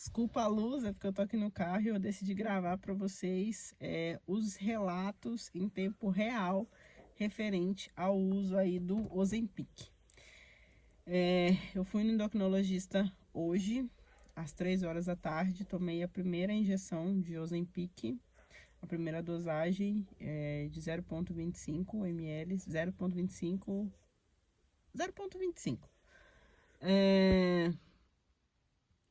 Desculpa a luz, é porque eu tô aqui no carro e eu decidi gravar para vocês os relatos em tempo real referente ao uso aí do Ozempic. Eu fui no endocrinologista hoje, às 3 horas da tarde, tomei a primeira injeção de Ozempic, a primeira dosagem de 0,25 ml, 0,25, 0,25.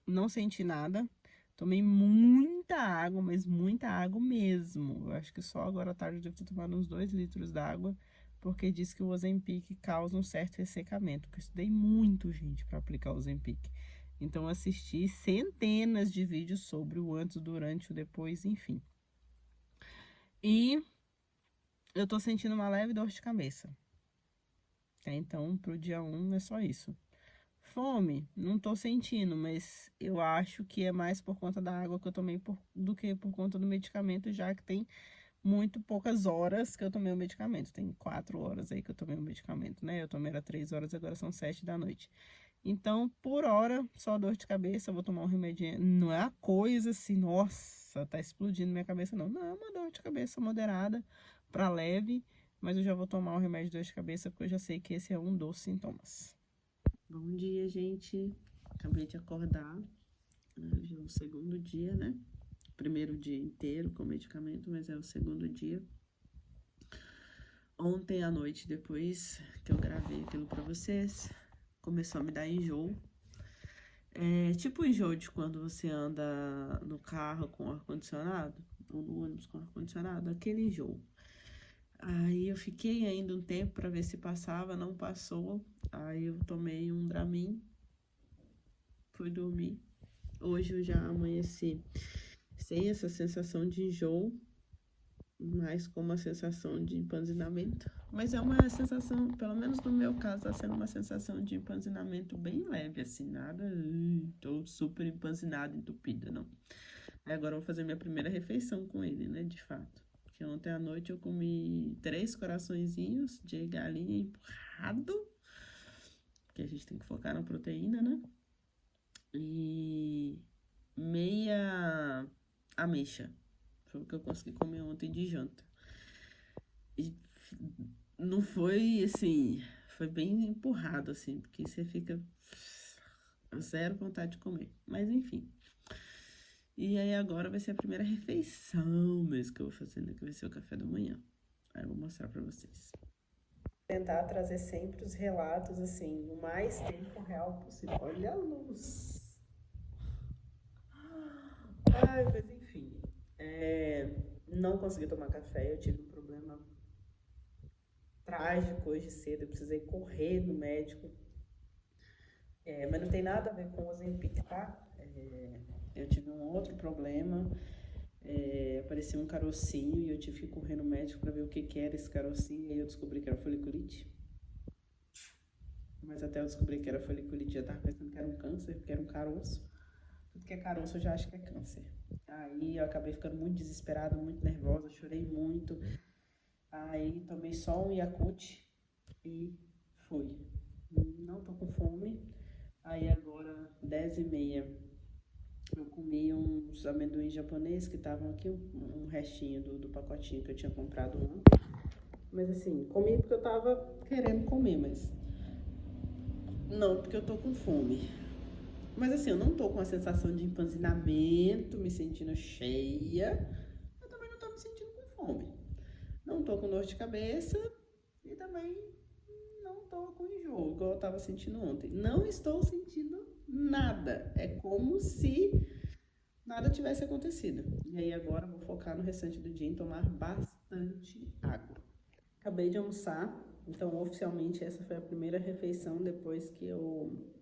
Não senti nada. Tomei muita água, mas muita água mesmo. Eu acho que só agora à tarde eu devo ter tomado uns 2 litros d'água, porque diz que o Ozempic causa um certo ressecamento. Eu estudei muito, gente, para aplicar o Ozempic. Então, assisti centenas de vídeos sobre o antes, o durante, o depois, enfim. E eu tô sentindo uma leve dor de cabeça. Então, pro dia 1 é só isso. Fome, não tô sentindo, mas eu acho que é mais por conta da água que eu tomei do que por conta do medicamento, já que tem muito poucas horas que eu tomei o medicamento. Tem 4 horas aí que eu tomei o medicamento, né? Eu tomei era 3 horas, agora são 7 da noite. Então, por hora, só dor de cabeça, eu vou tomar um remédio. Não é a coisa assim, nossa, tá explodindo minha cabeça, não. Não, é uma dor de cabeça moderada pra leve, mas eu já vou tomar o remédio de dor de cabeça, porque eu já sei que esse é um dos sintomas. Bom dia, gente. Acabei de acordar. Já é o segundo dia, né? Primeiro dia inteiro com medicamento, mas é o segundo dia. Ontem à noite, depois que eu gravei aquilo pra vocês, começou a me dar enjoo. Tipo enjoo de quando você anda no carro com ar-condicionado, ou no ônibus com ar-condicionado, aquele enjoo. Aí eu fiquei ainda um tempo pra ver se passava, não passou. Aí eu tomei um Dramin, fui dormir. Hoje eu já amanheci sem essa sensação de enjoo, mas com uma sensação de empanzinamento. Mas é uma sensação, pelo menos no meu caso, tá sendo uma sensação de empanzinamento bem leve, assim, nada, tô super empanzinada, entupida, não. Aí agora eu vou fazer minha primeira refeição com ele, né, de fato. Porque ontem à noite eu comi 3 coraçõezinhos de galinha empurrado, porque a gente tem que focar na proteína, né? E meia ameixa. Foi o que eu consegui comer ontem de janta. E não foi assim, foi bem empurrado, assim, porque você fica zero vontade de comer. Mas enfim. E aí agora vai ser a primeira refeição mesmo que eu vou fazendo, que vai ser o café da manhã. Aí eu vou mostrar pra vocês. Tentar trazer sempre os relatos, assim, o mais tempo real possível. Olha a luz! Ai, mas enfim. Não consegui tomar café, eu tive um problema trágico hoje cedo, eu precisei correr no médico. Mas não tem nada a ver com o Ozempic, tá? Eu tive um outro problema, apareceu um carocinho e eu tive que correr no médico pra ver o que era esse carocinho, e aí eu descobri que era foliculite. Mas até eu descobrir que era foliculite, já tava pensando que era um câncer, porque era um caroço. Tudo que é caroço eu já acho que é câncer. Aí eu acabei ficando muito desesperada, muito nervosa, chorei muito. Aí tomei só um Yakult e fui. Não tô com fome. Aí agora, 10h30, eu comi uns amendoins japoneses que estavam aqui, um restinho do pacotinho que eu tinha comprado ontem. Mas assim, comi porque eu tava querendo comer, mas não porque eu tô com fome. Mas assim, eu não tô com a sensação de empanzinamento, me sentindo cheia. Eu também não tô me sentindo com fome. Não tô com dor de cabeça e também não tô com enjoo, igual eu tava sentindo ontem. Não estou sentindo nada. É como se nada tivesse acontecido. E aí agora eu vou focar no restante do dia em tomar bastante água. Acabei de almoçar, então oficialmente essa foi a primeira refeição depois que eu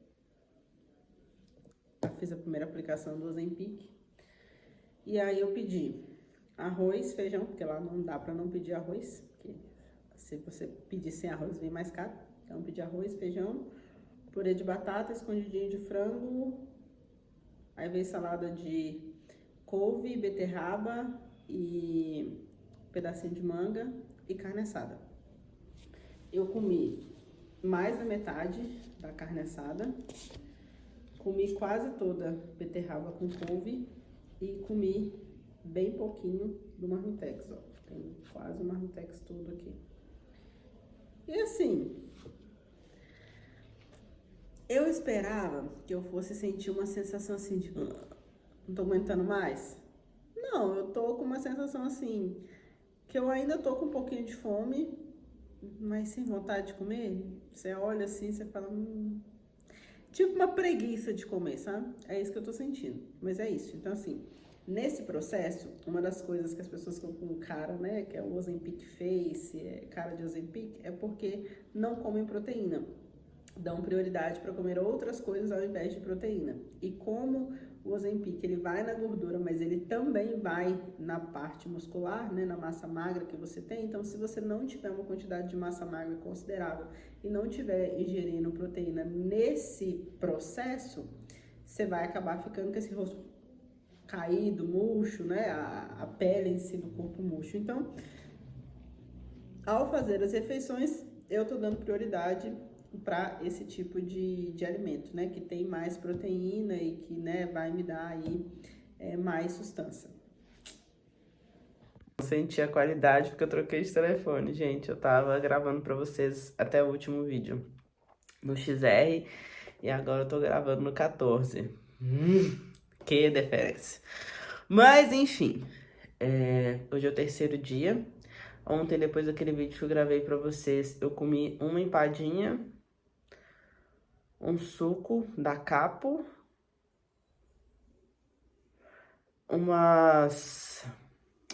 fiz a primeira aplicação do Ozempic. E aí eu pedi arroz, feijão, porque lá não dá pra não pedir arroz, porque se você pedir sem arroz vem mais caro. Então eu pedi arroz, feijão, purê de batata, escondidinho de frango, aí veio salada de couve, beterraba e pedacinho de manga e carne assada. Eu comi mais da metade da carne assada, Comi quase toda beterraba com couve e comi bem pouquinho do marmitex, ó. Tem quase o marmitex todo aqui. E assim, eu esperava que eu fosse sentir uma sensação assim de não tô aguentando mais. Não, eu tô com uma sensação assim, que eu ainda tô com um pouquinho de fome, mas sem vontade de comer. Você olha assim, você fala, tipo uma preguiça de comer, sabe? É isso que eu tô sentindo, mas é isso. Então assim, nesse processo, uma das coisas que as pessoas ficam com cara, né, que é o Ozempic face, cara de Ozempic, é porque não comem proteína. Dão prioridade para comer outras coisas ao invés de proteína. E como o Ozempic, ele vai na gordura, mas ele também vai na parte muscular, né, na massa magra que você tem. Então, se você não tiver uma quantidade de massa magra considerável e não tiver ingerindo proteína nesse processo, você vai acabar ficando com esse rosto caído, murcho, né, a pele em si do corpo murcho. Então, ao fazer as refeições, eu tô dando prioridade para esse tipo de alimento, né, que tem mais proteína e que, né, vai me dar aí mais sustância. Não senti a qualidade porque eu troquei de telefone, gente. Eu tava gravando para vocês até o último vídeo no XR e agora eu tô gravando no 14. Que diferença. Mas, enfim, hoje é o terceiro dia. Ontem, depois daquele vídeo que eu gravei pra vocês, eu comi uma empadinha, um suco da Capo, umas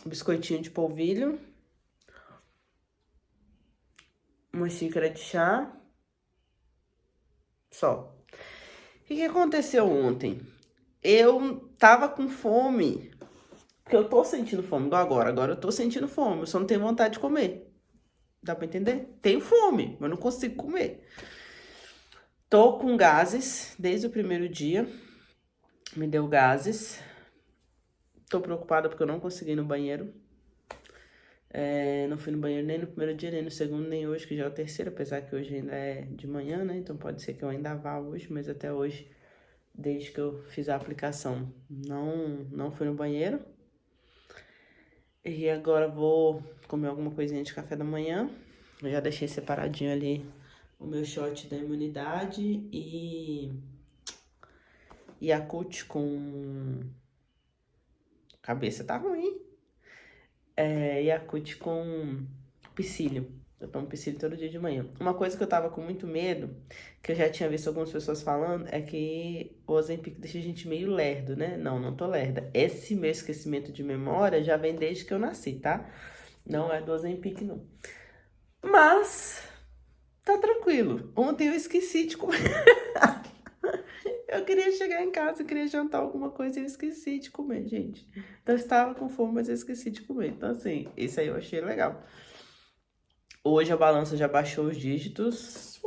biscoitinho de polvilho, uma xícara de chá, só. O que aconteceu ontem? Eu tava com fome, porque eu tô sentindo fome, igual agora eu tô sentindo fome, eu só não tenho vontade de comer. Dá pra entender? Tenho fome, mas não consigo comer. Tô com gases desde o primeiro dia, me deu gases. Tô preocupada porque eu não consegui ir no banheiro. Não fui no banheiro nem no primeiro dia, nem no segundo, nem hoje, que já é o terceiro, apesar que hoje ainda é de manhã, né? Então pode ser que eu ainda vá hoje, mas até hoje, desde que eu fiz a aplicação, não fui no banheiro. E agora vou comer alguma coisinha de café da manhã. Eu já deixei separadinho ali o meu shot da imunidade e Yakult com... Cabeça tá ruim. Yakult com psyllium. Eu tomo psyllium todo dia de manhã. Uma coisa que eu tava com muito medo, que eu já tinha visto algumas pessoas falando, é que o Ozempic deixa a gente meio lerdo, né? Não tô lerda. Esse meu esquecimento de memória já vem desde que eu nasci, tá? Não é do Ozempic, não. Mas tá tranquilo. Ontem eu esqueci de comer. Eu queria chegar em casa, eu queria jantar alguma coisa e eu esqueci de comer, gente. Então eu estava com fome, mas eu esqueci de comer. Então assim, isso aí eu achei legal. Hoje a balança já baixou os dígitos.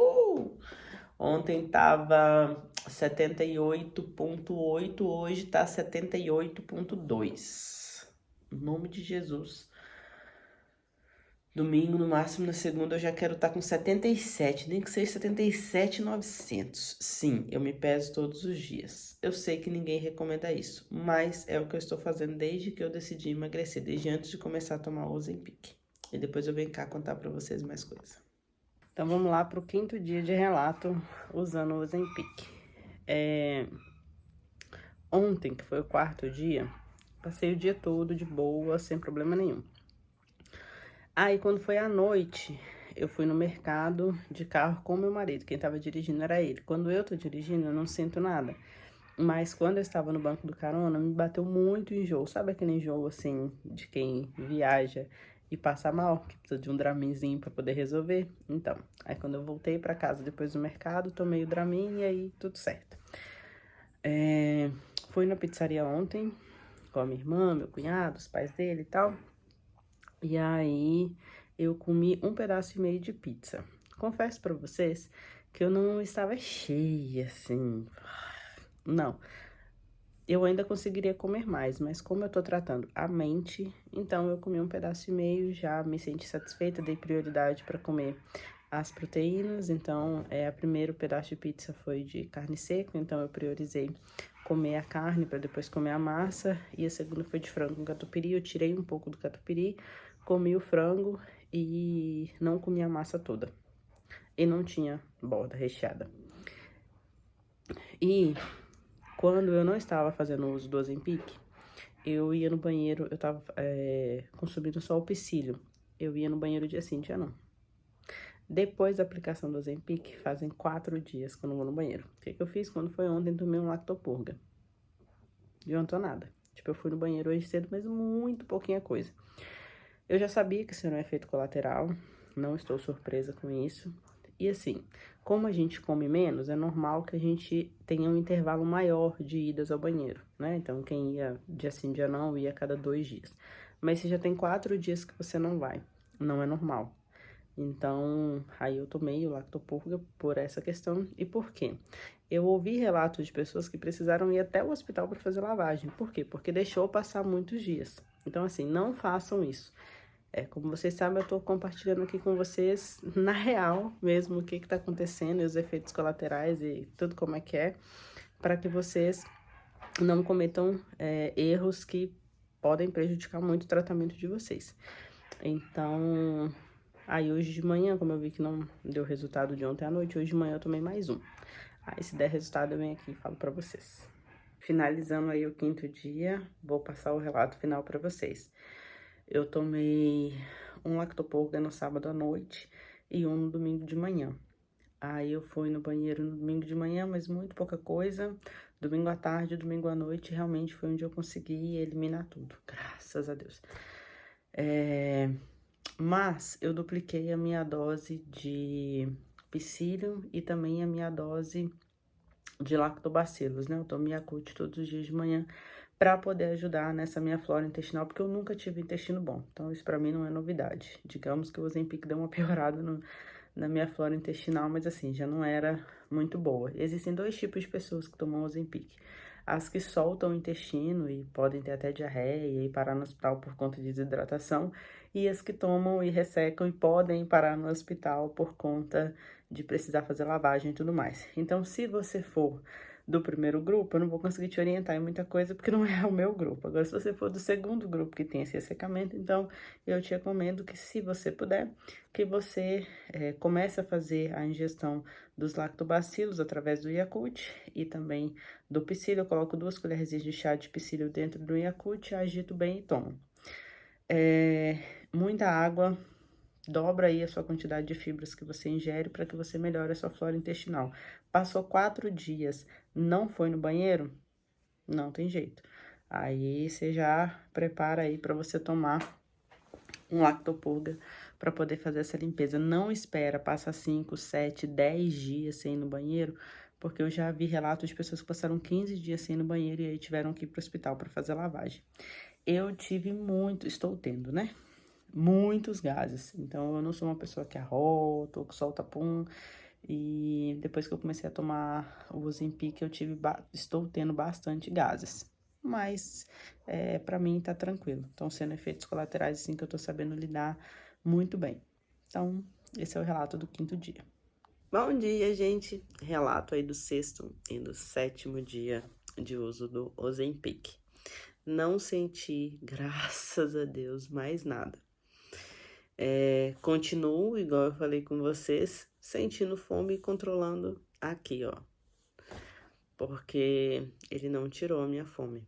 Ontem tava 78,8, hoje tá 78,2. Em nome de Jesus. Domingo, no máximo, na segunda, eu já quero estar com 77, nem que seja 77,900. Sim, eu me peso todos os dias. Eu sei que ninguém recomenda isso, mas é o que eu estou fazendo desde que eu decidi emagrecer, desde antes de começar a tomar o Ozempic. E depois eu venho cá contar pra vocês mais coisas. Então, vamos lá pro 5º dia de relato usando o Ozempic. Ontem, que foi o 4º dia, passei o dia todo de boa, sem problema nenhum. Aí, quando foi à noite, eu fui no mercado de carro com meu marido. Quem tava dirigindo era ele. Quando eu tô dirigindo, eu não sinto nada. Mas quando eu estava no banco do carona, me bateu muito enjoo. Sabe aquele enjoo, assim, de quem viaja e passa mal? Que precisa de um Draminzinho pra poder resolver? Então, aí quando eu voltei pra casa depois do mercado, tomei o Dramin e aí tudo certo. Fui na pizzaria ontem com a minha irmã, meu cunhado, os pais dele e tal. E aí, eu comi 1,5 pedaço de pizza. Confesso pra vocês que eu não estava cheia, assim. Não. Eu ainda conseguiria comer mais, mas como eu tô tratando a mente, então eu comi 1,5 pedaço, já me senti satisfeita, dei prioridade pra comer as proteínas. Então, a primeiro pedaço de pizza foi de carne seca, então eu priorizei comer a carne para depois comer a massa. E a segunda foi de frango com catupiry. Eu tirei um pouco do catupiry, comi o frango e não comi a massa toda. E não tinha borda recheada. E quando eu não estava fazendo uso do Ozempic, eu ia no banheiro, eu tava consumindo só o psyllium. Eu ia no banheiro dia sim, dia não. Depois da aplicação do Ozempic, fazem 4 dias que eu não vou no banheiro. O que eu fiz? Quando foi ontem, tomei um Lactopurga. Não adiantou nada. Tipo, eu fui no banheiro hoje cedo, mas muito pouquinha coisa. Eu já sabia que isso era um efeito colateral, não estou surpresa com isso. E assim, como a gente come menos, é normal que a gente tenha um intervalo maior de idas ao banheiro, né? Então, quem ia dia sim, dia não, ia a cada 2 dias. Mas se já tem 4 dias que você não vai, não é normal. Então, aí eu tomei o Lactopurga por essa questão. E por quê? Eu ouvi relatos de pessoas que precisaram ir até o hospital para fazer lavagem. Por quê? Porque deixou passar muitos dias. Então, assim, não façam isso. Como vocês sabem, eu tô compartilhando aqui com vocês, na real mesmo, o que tá acontecendo e os efeitos colaterais e tudo como é que é, para que vocês não cometam erros que podem prejudicar muito o tratamento de vocês. Então, aí hoje de manhã, como eu vi que não deu resultado de ontem à noite, hoje de manhã eu tomei mais um. Aí se der resultado eu venho aqui e falo pra vocês. Finalizando aí o 5º dia, vou passar o relato final pra vocês. Eu tomei um Lactopurga no sábado à noite e um no domingo de manhã. Aí eu fui no banheiro no domingo de manhã, mas muito pouca coisa. Domingo à tarde, domingo à noite, realmente foi onde eu consegui eliminar tudo, graças a Deus. Mas eu dupliquei a minha dose de psyllium e também a minha dose de lactobacilos, né? Eu tomo Yakult todos os dias de manhã para poder ajudar nessa minha flora intestinal, porque eu nunca tive intestino bom. Então, isso para mim não é novidade. Digamos que o Ozempic deu uma piorada na minha flora intestinal, mas assim, já não era muito boa. Existem 2 tipos de pessoas que tomam Ozempic. As que soltam o intestino e podem ter até diarreia e parar no hospital por conta de desidratação, e as que tomam e ressecam e podem parar no hospital por conta de precisar fazer lavagem e tudo mais. Então, se você for do primeiro grupo, eu não vou conseguir te orientar em muita coisa, porque não é o meu grupo. Agora, se você for do segundo grupo que tem esse ressecamento, então, eu te recomendo que, se você puder, que você comece a fazer a ingestão dos lactobacilos através do Yakult e também do psyllium. Eu coloco 2 colherzinhas de chá de psyllium dentro do Yakult, agito bem e tomo. Muita água, dobra aí a sua quantidade de fibras que você ingere para que você melhore a sua flora intestinal. Passou 4 dias, não foi no banheiro? Não tem jeito. Aí você já prepara aí para você tomar um Lactopurga para poder fazer essa limpeza. Não espera passar 5, 7, 10 dias sem ir no banheiro, porque eu já vi relatos de pessoas que passaram 15 dias sem ir no banheiro e aí tiveram que ir pro hospital para fazer lavagem. Eu tive estou tendo, né? Muitos gases. Então, eu não sou uma pessoa que arrota ou que solta pum. E depois que eu comecei a tomar o Ozempic, estou tendo bastante gases. Mas, pra mim, tá tranquilo. Estão sendo efeitos colaterais, assim, que eu tô sabendo lidar muito bem. Então, esse é o relato do 5º dia. Bom dia, gente! Relato aí do 6º e do 7º dia de uso do Ozempic. Não senti, graças a Deus, mais nada. Continuo, igual eu falei com vocês, sentindo fome e controlando aqui, ó. Porque ele não tirou a minha fome.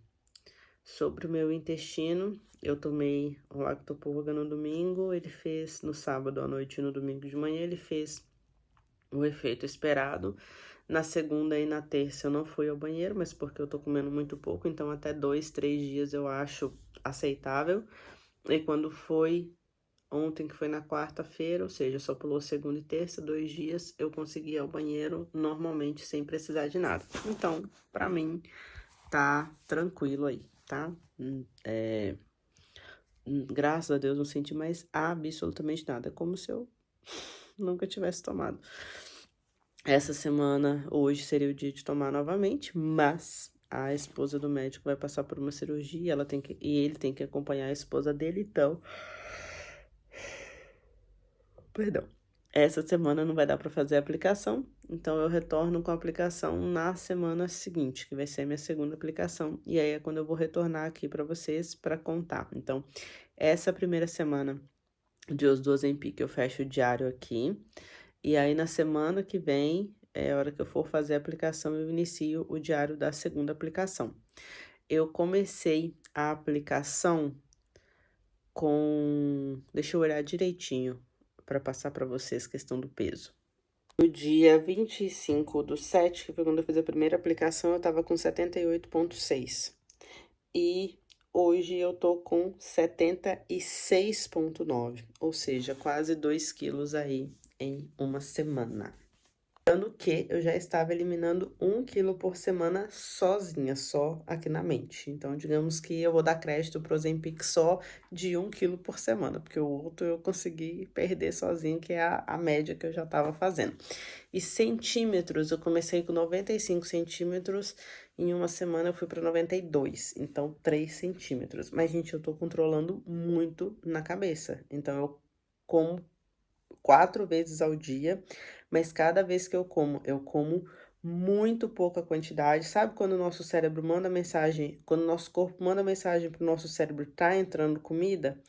Sobre o meu intestino, eu tomei o Lactopurga no domingo, ele fez no sábado à noite e no domingo de manhã, ele fez o efeito esperado. Na segunda e na terça eu não fui ao banheiro, mas porque eu tô comendo muito pouco, então até 2, 3 dias eu acho aceitável. E quando foi ontem, que foi na quarta-feira, ou seja, só pulou segunda e terça, 2 dias, eu consegui ir ao banheiro normalmente, sem precisar de nada. Então, pra mim, tá tranquilo aí, tá? Graças a Deus, não senti mais absolutamente nada, como se eu nunca tivesse tomado. Essa semana, hoje, seria o dia de tomar novamente, mas a esposa do médico vai passar por uma cirurgia, e ele tem que acompanhar a esposa dele, então... Perdão. Essa semana não vai dar para fazer a aplicação, então eu retorno com a aplicação na semana seguinte, que vai ser a minha segunda aplicação. E aí é quando eu vou retornar aqui para vocês para contar. Então, essa primeira semana de Os Duas em Pique eu fecho o diário aqui. E aí na semana que vem, é a hora que eu for fazer a aplicação, eu inicio o diário da segunda aplicação. Eu comecei a aplicação com... Deixa eu olhar direitinho para passar para vocês questão do peso. No dia 25/7, que foi quando eu fiz a primeira aplicação, eu tava com 78,6. E hoje eu tô com 76,9, ou seja, quase 2 quilos aí em uma semana. Lembrando que eu já estava eliminando 1 quilo por semana sozinha, só aqui na mente. Então, digamos que eu vou dar crédito pro Ozempic só de 1 quilo por semana, porque o outro eu consegui perder sozinha, que é a média que eu já estava fazendo. E centímetros, eu comecei com 95 centímetros, em uma semana eu fui para 92, então 3 centímetros. Mas, gente, eu tô controlando muito na cabeça, então eu como 4 vezes ao dia, mas cada vez que eu como muito pouca quantidade. Sabe quando o nosso cérebro manda mensagem, quando o nosso corpo manda mensagem para o nosso cérebro, tá entrando comida?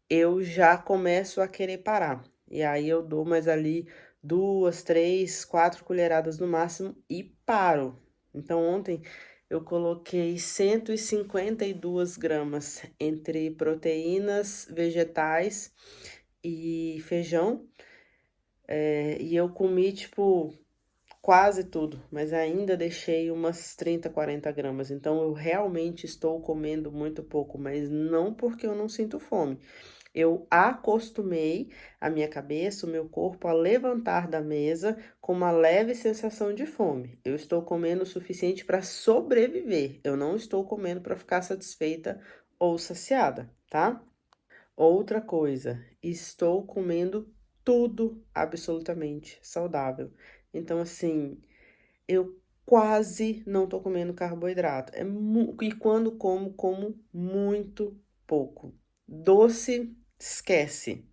Eu já começo a querer parar. E aí eu dou mais ali 2, 3, 4 colheradas no máximo e paro. Então ontem eu coloquei 152 gramas entre proteínas vegetais e feijão. E eu comi, tipo, quase tudo, mas ainda deixei umas 30, 40 gramas. Então, eu realmente estou comendo muito pouco, mas não porque eu não sinto fome. Eu acostumei a minha cabeça, o meu corpo a levantar da mesa com uma leve sensação de fome. Eu estou comendo o suficiente para sobreviver. Eu não estou comendo para ficar satisfeita ou saciada, tá? Outra coisa, estou comendo tudo absolutamente saudável. Então, assim, eu quase não tô comendo carboidrato. E quando como muito pouco. Doce, esquece.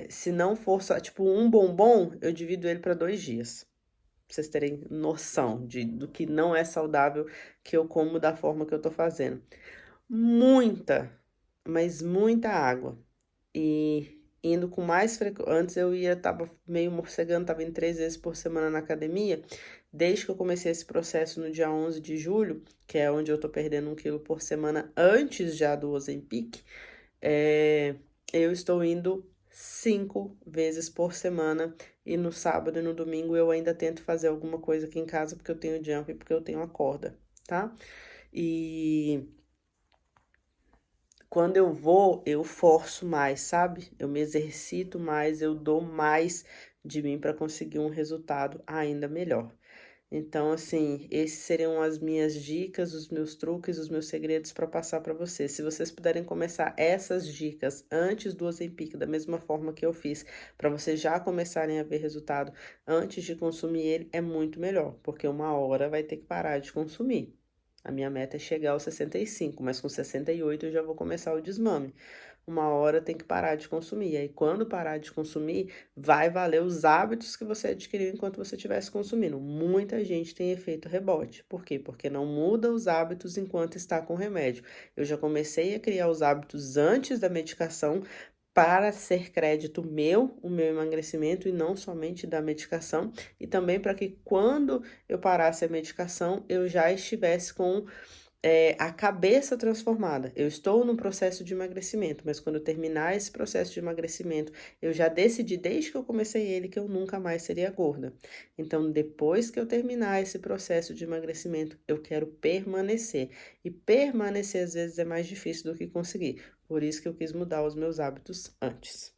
Se não for só, tipo, um bombom, eu divido ele para 2 dias. Pra vocês terem noção do que não é saudável que eu como da forma que eu tô fazendo. Muita, mas muita água. E indo com mais frequência. Antes eu tava meio morcegando, tava indo 3 vezes por semana na academia. Desde que eu comecei esse processo no dia 11 de julho, que é onde eu tô perdendo 1 quilo por semana antes já do Ozempic, eu estou indo 5 vezes por semana. E no sábado e no domingo eu ainda tento fazer alguma coisa aqui em casa, porque eu tenho jump e porque eu tenho a corda, tá? E quando eu vou, eu forço mais, sabe? Eu me exercito mais, eu dou mais de mim para conseguir um resultado ainda melhor. Então, assim, esses seriam as minhas dicas, os meus truques, os meus segredos para passar para vocês. Se vocês puderem começar essas dicas antes do Ozempic, da mesma forma que eu fiz, para vocês já começarem a ver resultado antes de consumir ele, é muito melhor, porque uma hora vai ter que parar de consumir. A minha meta é chegar aos 65, mas com 68 eu já vou começar o desmame. Uma hora tem que parar de consumir. E aí, quando parar de consumir, vai valer os hábitos que você adquiriu enquanto você estivesse consumindo. Muita gente tem efeito rebote. Por quê? Porque não muda os hábitos enquanto está com remédio. Eu já comecei a criar os hábitos antes da medicação para ser crédito meu, o meu emagrecimento, e não somente da medicação, e também para que quando eu parasse a medicação, eu já estivesse com a cabeça transformada. Eu estou no processo de emagrecimento, mas quando eu terminar esse processo de emagrecimento, eu já decidi desde que eu comecei ele que eu nunca mais seria gorda. Então, depois que eu terminar esse processo de emagrecimento, eu quero permanecer. E permanecer às vezes é mais difícil do que conseguir. Por isso que eu quis mudar os meus hábitos antes.